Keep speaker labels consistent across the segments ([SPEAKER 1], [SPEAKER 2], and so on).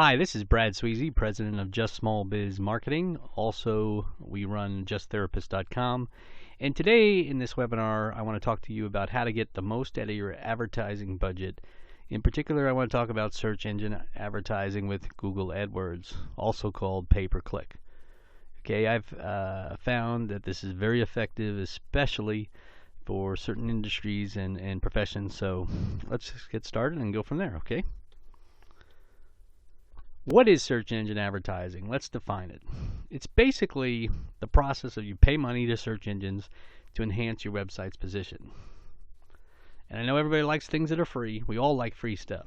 [SPEAKER 1] Hi, this is Brad Sweezy, president of Just Small Biz Marketing. Also, we run justtherapist.com. And today in this webinar, I want to talk to you about how to get the most out of your advertising budget. In particular, I want to talk about search engine advertising with Google AdWords, also called pay-per-click. Okay, I've found that this is very effective, especially for certain industries and professions. So let's get started and go from there, okay? What is search engine advertising? Let's define it. It's basically the process of you pay money to search engines to enhance your website's position. And I know everybody likes things that are free. We all like free stuff.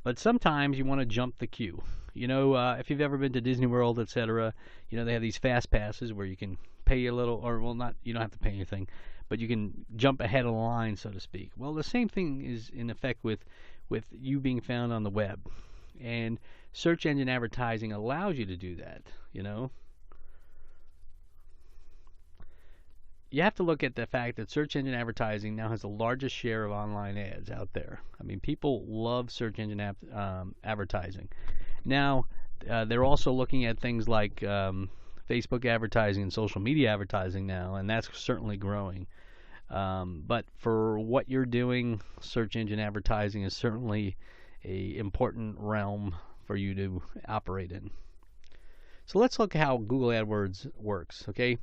[SPEAKER 1] But sometimes you want to jump the queue. You know, if you've ever been to Disney World, etc., you know, they have these fast passes where you can pay a little, or well, not, you don't have to pay anything, but you can jump ahead of the line, so to speak. Well, the same thing is in effect with you being found on the web. And search engine advertising allows you to do that, you know. You have to look at the fact that search engine advertising now has the largest share of online ads out there. I mean, people love search engine advertising. Now, they're also looking at things like Facebook advertising and social media advertising now, and that's certainly growing. But for what you're doing, search engine advertising is certainly an important realm for you to operate in. So let's look at how Google AdWords works, okay?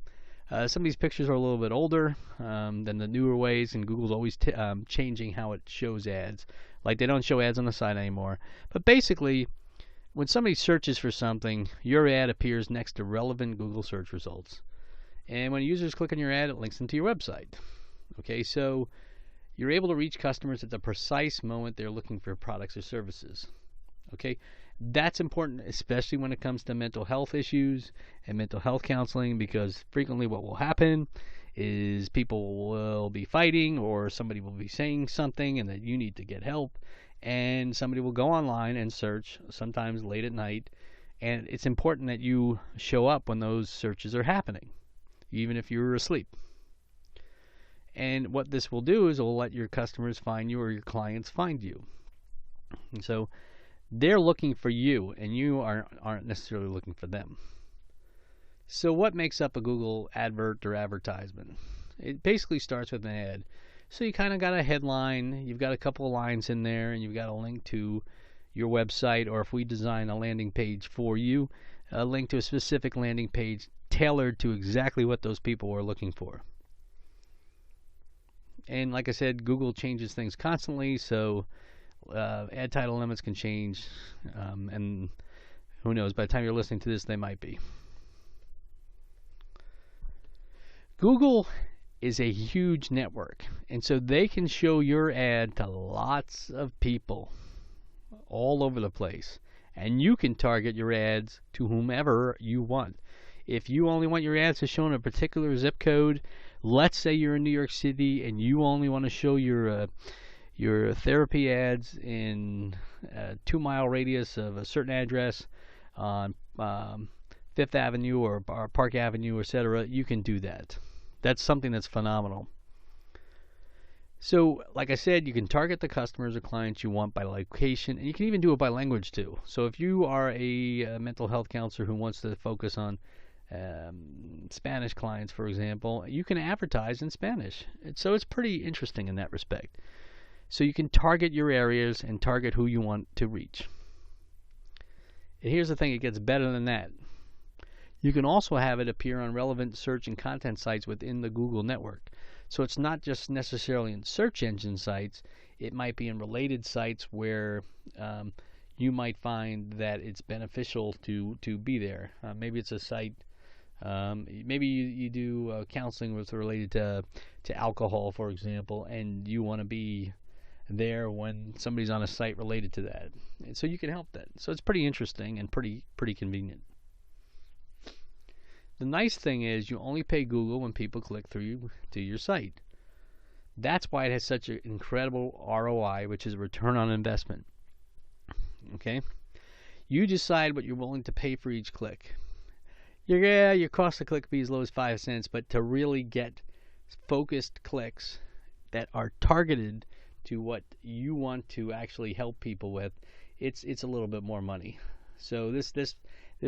[SPEAKER 1] Some of these pictures are a little bit older than the newer ways, and Google's always changing how it shows ads. Like, they don't show ads on the site anymore. But basically, when somebody searches for something, your ad appears next to relevant Google search results. And when users click on your ad, it links them to your website. Okay, so you're able to reach customers at the precise moment they're looking for products or services. Okay, that's important, especially when it comes to mental health issues and mental health counseling, because frequently what will happen is people will be fighting, or somebody will be saying something and that you need to get help, and somebody will go online and search, sometimes late at night, and it's important that you show up when those searches are happening, even if you're asleep. And what this will do is it will let your customers find you, or your clients find you. And so they're looking for you, and you aren't necessarily looking for them. So what makes up a Google advert or advertisement? It basically starts with an ad. So you kind of got a headline, you've got a couple of lines in there, and you've got a link to your website, or if we design a landing page for you, a link to a specific landing page tailored to exactly what those people are looking for. And like I said, Google changes things constantly, so ad title limits can change, and who knows, by the time you're listening to this, they might be. Google is a huge network, and so they can show your ad to lots of people all over the place, and you can target your ads to whomever you want. If you only want your ads to show in a particular zip code, let's say you're in New York City and you only want to show your therapy ads in a 2-mile radius of a certain address on Fifth Avenue or Park Avenue, etc., you can do that. That's something that's phenomenal. So, like I said, you can target the customers or clients you want by location, and you can even do it by language too. So if you are a mental health counselor who wants to focus on Spanish clients, for example, you can advertise in Spanish. So it's pretty interesting in that respect. So you can target your areas and target who you want to reach. And here's the thing, it gets better than that. You can also have it appear on relevant search and content sites within the Google network. So it's not just necessarily in search engine sites, it might be in related sites where you might find that it's beneficial to be there. Maybe it's a site, maybe you do counseling with related to alcohol, for example, and you want to be there when somebody's on a site related to that. And so you can help that. So it's pretty interesting and pretty convenient. The nice thing is you only pay Google when people click through to your site. That's why it has such an incredible ROI, which is a return on investment. Okay? You decide what you're willing to pay for each click. Your cost of click be as low as 5 cents, but to really get focused clicks that are targeted to what you want to actually help people with, it's a little bit more money. So this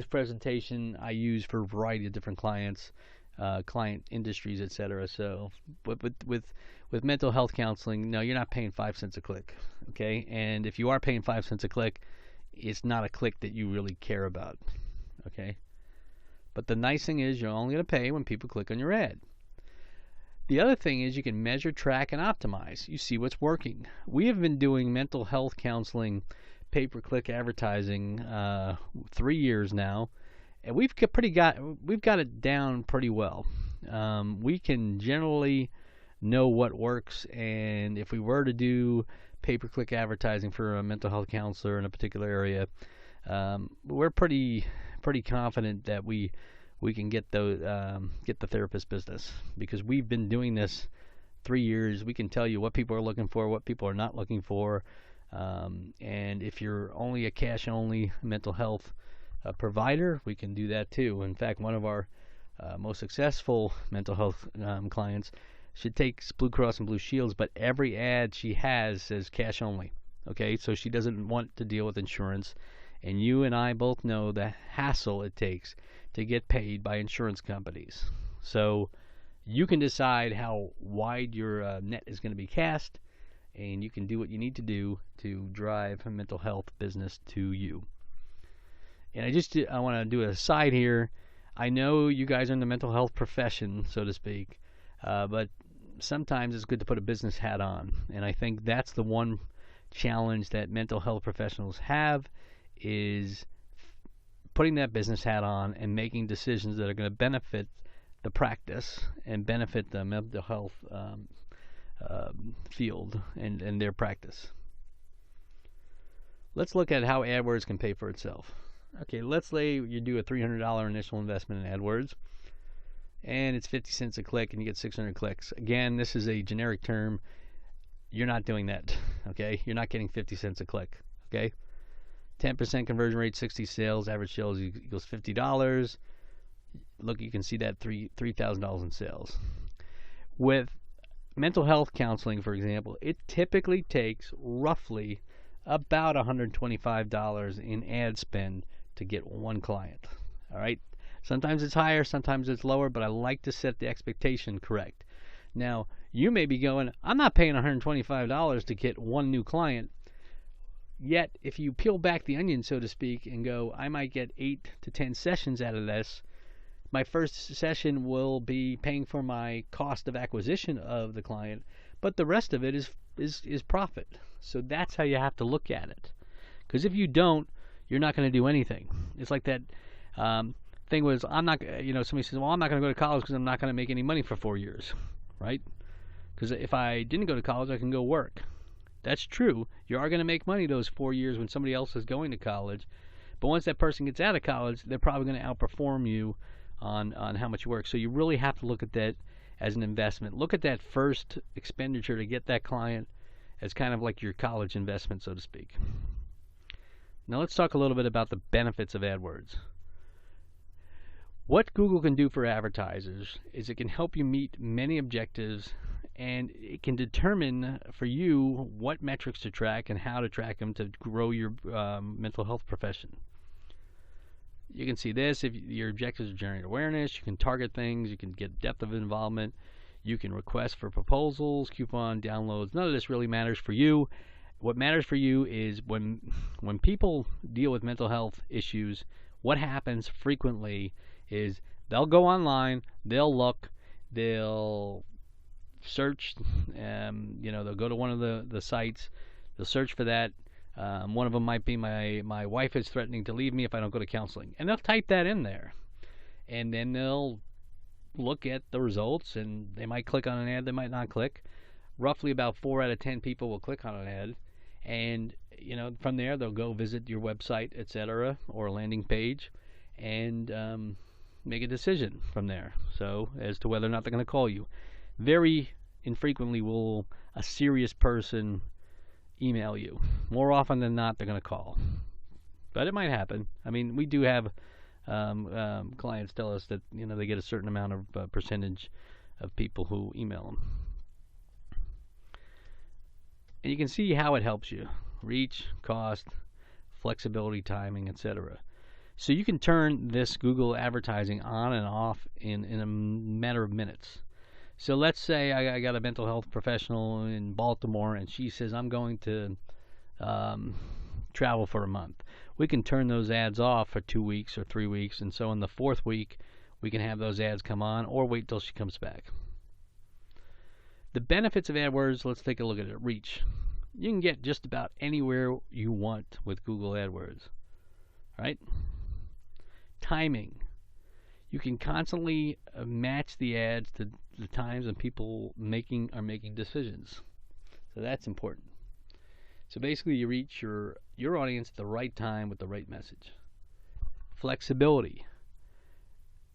[SPEAKER 1] presentation I use for a variety of different clients, client industries, etc. So, but with mental health counseling, no, you're not paying 5 cents a click, okay? And if you are paying 5 cents a click, it's not a click that you really care about, okay? But the nice thing is you're only going to pay when people click on your ad. The other thing is you can measure, track, and optimize. You see what's working. We have been doing mental health counseling, pay-per-click advertising 3 years now, and we've got it down pretty well. We can generally know what works, and if we were to do pay-per-click advertising for a mental health counselor in a particular area, we're pretty confident that we can get the therapist business, because we've been doing this 3 years. We can tell you what people are looking for, what people are not looking for, and if you're only a cash-only mental health provider, we can do that too. In fact, one of our most successful mental health clients, she takes Blue Cross and Blue Shields, but every ad she has says cash only. Okay, so she doesn't want to deal with insurance, and you and I both know the hassle it takes to get paid by insurance companies. So you can decide how wide your net is going to be cast, and you can do what you need to do to drive a mental health business to you. And I want to do a side here. I know you guys are in the mental health profession, so to speak, but sometimes it's good to put a business hat on. And I think that's the one challenge that mental health professionals have, is putting that business hat on and making decisions that are going to benefit the practice and benefit the mental health field and their practice. Let's look at how AdWords can pay for itself. Okay, let's say you do a $300 initial investment in AdWords, and it's 50 cents a click, and you get 600 clicks. Again, this is a generic term. You're not doing that, okay? You're not getting 50 cents a click, okay? 10% conversion rate, 60 sales, average sales equals $50. Look, you can see that $3,000 in sales. With mental health counseling, for example, it typically takes roughly about $125 in ad spend to get one client. All right? Sometimes it's higher, sometimes it's lower, but I like to set the expectation correct. Now, you may be going, I'm not paying $125 to get one new client. Yet, if you peel back the onion, so to speak, and go, I might get 8 to 10 sessions out of this. My first session will be paying for my cost of acquisition of the client, but the rest of it is profit. So that's how you have to look at it. Because if you don't, you're not going to do anything. It's like that thing was, somebody says, well, I'm not going to go to college because I'm not going to make any money for 4 years, right? Because if I didn't go to college, I can go work. That's true. You are going to make money those 4 years when somebody else is going to college. But once that person gets out of college, they're probably going to outperform you on how much you work. So you really have to look at that as an investment. Look at that first expenditure to get that client as kind of like your college investment, so to speak. Now let's talk a little bit about the benefits of AdWords. What Google can do for advertisers is it can help you meet many objectives, and it can determine for you what metrics to track and how to track them to grow your mental health profession. You can see this. If your objectives are generate awareness, you can target things, you can get depth of involvement, you can request for proposals, coupon downloads. None of this really matters for you. What matters for you is when people deal with mental health issues, what happens frequently is they'll go online, they'll look, they'll search, they'll go to one of the sites, they'll search for that. One of them might be my wife is threatening to leave me if I don't go to counseling, and they'll type that in there, and then they'll look at the results, and they might click on an ad, they might not click. Roughly about 4 out of 10 people will click on an ad, and from there they'll go visit your website, etc., or a landing page, and make a decision from there. So as to whether or not they're going to call you. Very infrequently will a serious person email you. More often than not, they're going to call. But it might happen. I mean, we do have clients tell us that they get a certain amount of percentage of people who email them. And you can see how it helps you. Reach, cost, flexibility, timing, etc. So you can turn this Google advertising on and off in a matter of minutes. So let's say I got a mental health professional in Baltimore, and she says, I'm going to travel for a month. We can turn those ads off for 2 weeks or 3 weeks, and so in the 4th week, we can have those ads come on, or wait till she comes back. The benefits of AdWords, let's take a look at it. Reach. You can get just about anywhere you want with Google AdWords. Right? Timing. You can constantly match the ads to the times when people are making decisions. So that's important. So basically you reach your audience at the right time with the right message. Flexibility.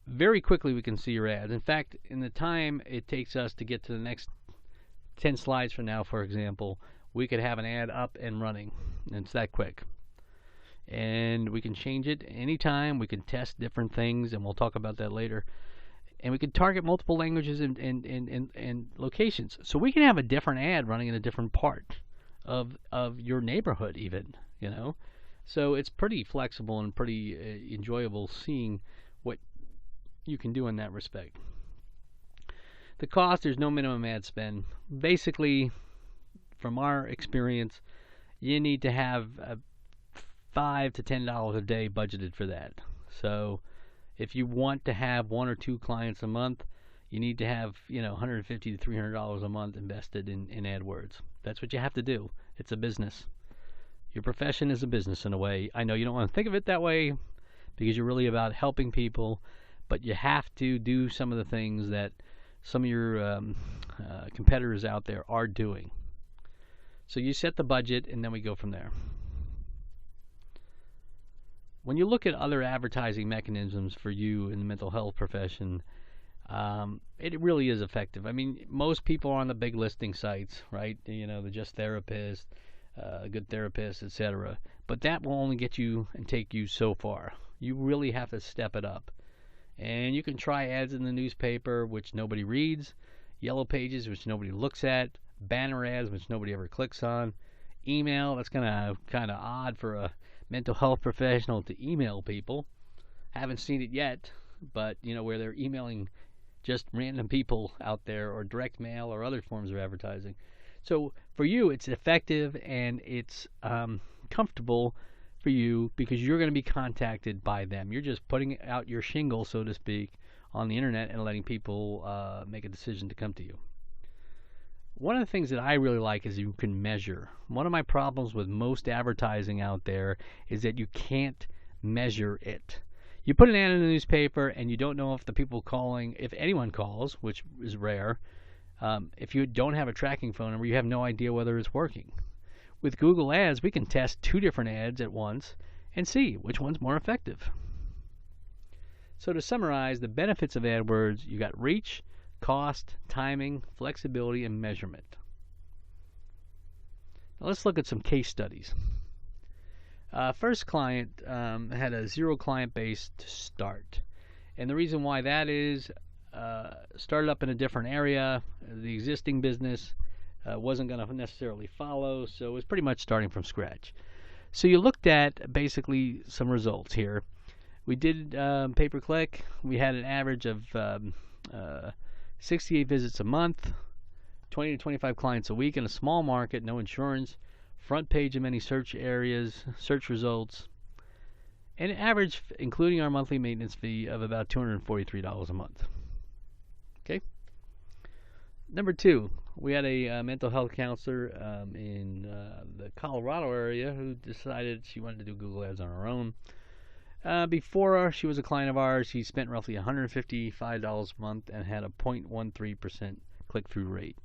[SPEAKER 1] Very quickly we can see your ads. In fact, in the time it takes us to get to the next 10 slides from now, for example, we could have an ad up and running. And it's that quick. And we can change it anytime. We can test different things, and we'll talk about that later. And we can target multiple languages and locations. So we can have a different ad running in a different part of your neighborhood even, you know. So it's pretty flexible and pretty enjoyable seeing what you can do in that respect. The cost, there's no minimum ad spend. Basically, from our experience, you need to have $5 to $10 a day budgeted for that. So if you want to have 1 or 2 clients a month, you need to have, $150 to $300 a month invested in AdWords. That's what you have to do. It's a business. Your profession is a business in a way. I know you don't want to think of it that way because you're really about helping people, but you have to do some of the things that some of your competitors out there are doing. So you set the budget, and then we go from there. When you look at other advertising mechanisms for you in the mental health profession, it really is effective. I mean, most people are on the big listing sites, right? The Just Therapist, Good Therapist, etc. But that will only get you and take you so far. You really have to step it up. And you can try ads in the newspaper, which nobody reads, yellow pages, which nobody looks at, banner ads, which nobody ever clicks on, email. That's kind of odd for a mental health professional to email people. Haven't seen it yet, but where they're emailing just random people out there, or direct mail, or other forms of advertising. So for you, it's effective and it's comfortable for you because you're going to be contacted by them. You're just putting out your shingle, so to speak, on the internet and letting people make a decision to come to you. One of the things that I really like is you can measure. One of my problems with most advertising out there is that you can't measure it. You put an ad in the newspaper and you don't know if the people calling, if anyone calls, which is rare, if you don't have a tracking phone number, you have no idea whether it's working. With Google Ads, we can test 2 different ads at once and see which one's more effective. So to summarize, the benefits of AdWords, you got reach, cost, timing, flexibility, and measurement. Now let's look at some case studies. First client had a 0 client base to start. And the reason why that is, started up in a different area. The existing business wasn't going to necessarily follow, so it was pretty much starting from scratch. So you looked at basically some results here. We did pay-per-click. We had an average of 68 visits a month, 20 to 25 clients a week in a small market, no insurance, front page in many search areas, search results, and an average, including our monthly maintenance fee, of about $243 a month. Okay. Number 2, we had a mental health counselor in the Colorado area who decided she wanted to do Google Ads on her own. Before she was a client of ours, she spent roughly $155 a month and had a 0.13% click-through rate.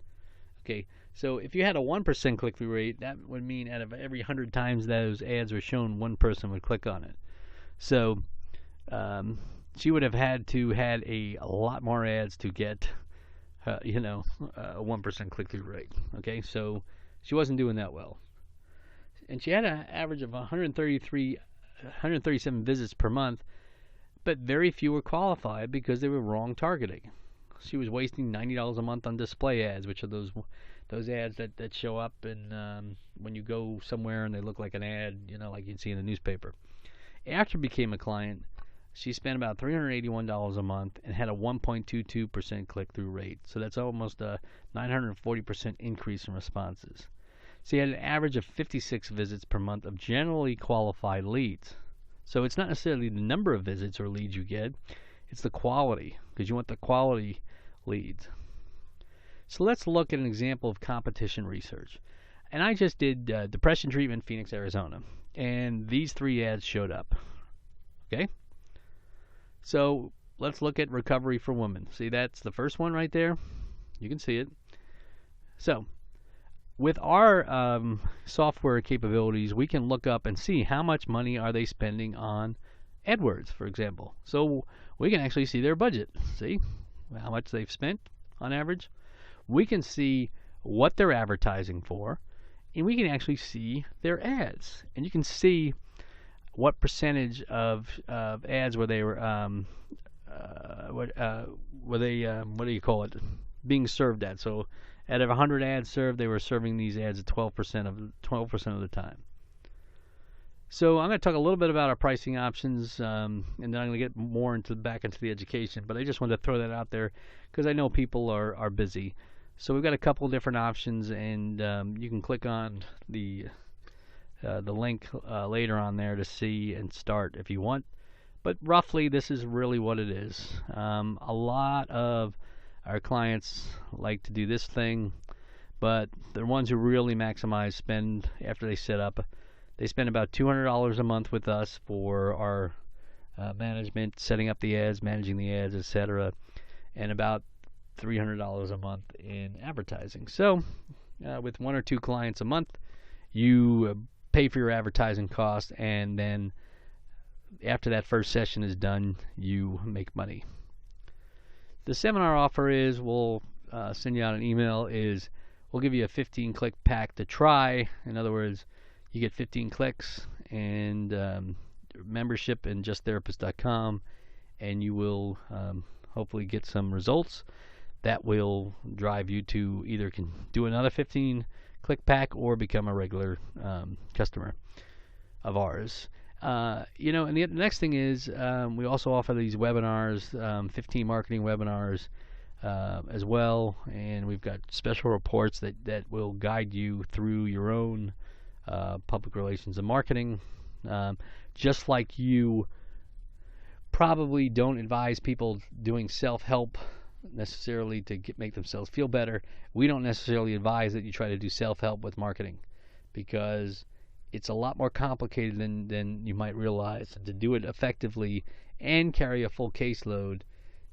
[SPEAKER 1] Okay, so if you had a 1% click-through rate, that would mean out of every 100 times those ads were shown, 1 person would click on it. So she would have had to had a lot more ads to get, a 1% click-through rate. Okay, so she wasn't doing that well. And she had an average of 137 visits per month, but very few were qualified because they were wrong targeting. She was wasting $90 a month on display ads, which are those Those ads that show up and when you go somewhere and they look like an ad, like you'd see in the newspaper. After became a client, she spent about $381 a month and had a 1.22% click-through rate. So that's almost a 940% increase in responses. So you had an average of 56 visits per month of generally qualified leads. So it's not necessarily the number of visits or leads you get, it's the quality, because you want the quality leads. So let's look at an example of competition research. And I just did depression treatment, Phoenix, Arizona. And these 3 ads showed up. Okay? So let's look at recovery for women. See, that's the first one right there. You can see it. So with our software capabilities, we can look up and see how much money are they spending on AdWords, for example. So we can actually see their budget. See how much they've spent on average. We can see what they're advertising for, and we can actually see their ads. And you can see what percentage of ads were they being served at. So out of 100 ads served, they were serving these ads at 12% of the time. So I'm going to talk a little bit about our pricing options, and then I'm going to get more back into the education. But I just wanted to throw that out there because I know people are busy. So we've got a couple of different options, and you can click on the link later on there to see and start if you want. But roughly, this is really what it is. A lot of our clients like to do this thing, but the ones who really maximize spend after they set up, they spend about $200 a month with us for our management, setting up the ads, managing the ads, etc., and about $300 a month in advertising. So with 1 or 2 clients a month, you pay for your advertising cost, and then after that first session is done, you make money. The seminar offer is, we'll send you out an email, is we'll give you a 15-click pack to try. In other words, you get 15 clicks and membership in justtherapist.com, and you will hopefully get some results that will drive you to either can do another 15-click pack or become a regular customer of ours. And the next thing is we also offer these webinars, 15 marketing webinars as well, and we've got special reports that will guide you through your own public relations and marketing. Just like you probably don't advise people doing self-help necessarily to make themselves feel better, we don't necessarily advise that you try to do self-help with marketing, because it's a lot more complicated than you might realize. And to do it effectively and carry a full caseload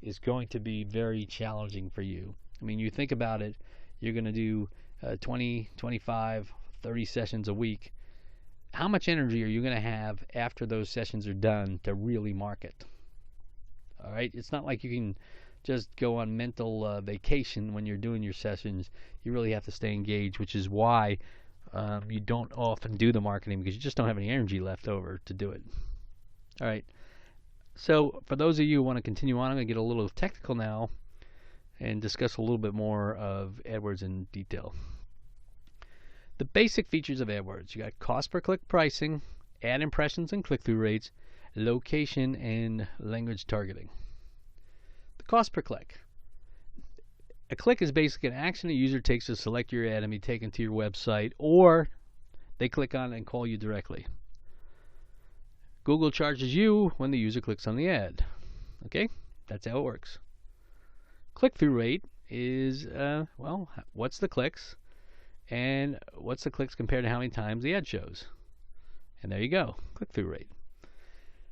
[SPEAKER 1] is going to be very challenging for you. I mean, you think about it, you're going to do 20, 25, 30 sessions a week. How much energy are you going to have after those sessions are done to really market? All right? It's not like you can just go on mental vacation when you're doing your sessions. You really have to stay engaged, which is why you don't often do the marketing, because you just don't have any energy left over to do it. All right. So for those of you who want to continue on, I'm going to get a little technical now and discuss a little bit more of AdWords in detail. The basic features of AdWords: you got cost per click pricing, ad impressions and click-through rates, location, and language targeting. The cost per click. A click is basically an action a user takes to select your ad and be taken to your website, or they click on it and call you directly. Google charges you when the user clicks on the ad. Okay? That's how it works. Click-through rate is, what's the clicks, and what's the clicks compared to how many times the ad shows. And there you go, click-through rate.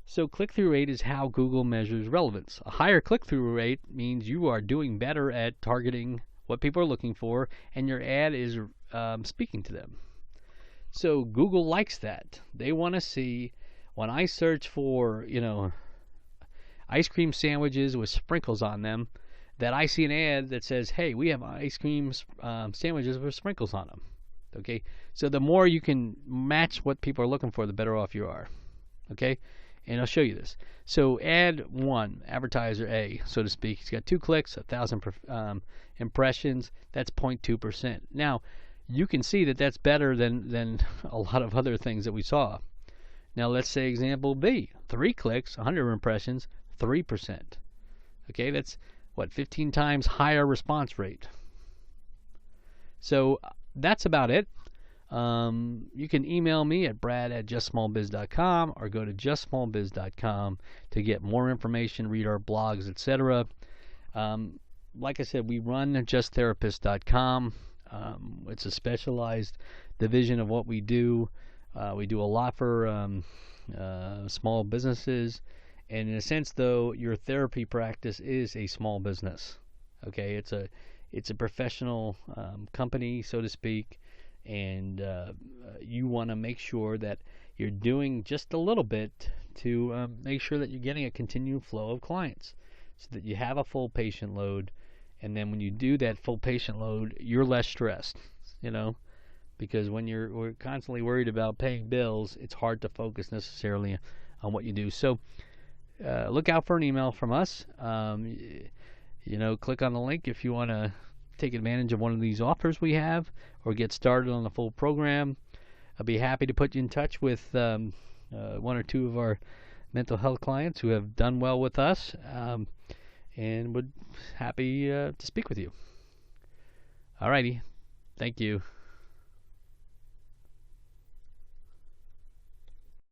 [SPEAKER 1] So click-through rate is how Google measures relevance. A higher click-through rate means you are doing better at targeting what people are looking for, and your ad is speaking to them. So Google likes that. They want to see, when I search for, ice cream sandwiches with sprinkles on them, that I see an ad that says, hey, we have ice cream sandwiches with sprinkles on them. Okay? So the more you can match what people are looking for, the better off you are. Okay? And I'll show you this. So ad 1, advertiser A, so to speak, he's got 2 clicks, 1,000 impressions. That's 0.2%. Now, you can see that that's better than a lot of other things that we saw. Now, let's say example B, 3 clicks, 100 impressions, 3%. Okay, that's what, 15 times higher response rate. So that's about it. You can email me at brad@justsmallbiz.com or go to justsmallbiz.com to get more information, read our blogs, etc. Like I said, we run justtherapist.com. It's a specialized division of what we do. We do a lot for small businesses. And in a sense, though, your therapy practice is a small business. Okay, it's a professional company, so to speak, and you want to make sure that you're doing just a little bit to make sure that you're getting a continued flow of clients, so that you have a full patient load. And then when you do that full patient load, you're less stressed, because when we're constantly worried about paying bills, it's hard to focus necessarily on what you do. So look out for an email from us. Click on the link if you want to take advantage of one of these offers we have or get started on the full program. I'll be happy to put you in touch with one or two of our mental health clients who have done well with us, and would happy to speak with you. Alrighty, thank you.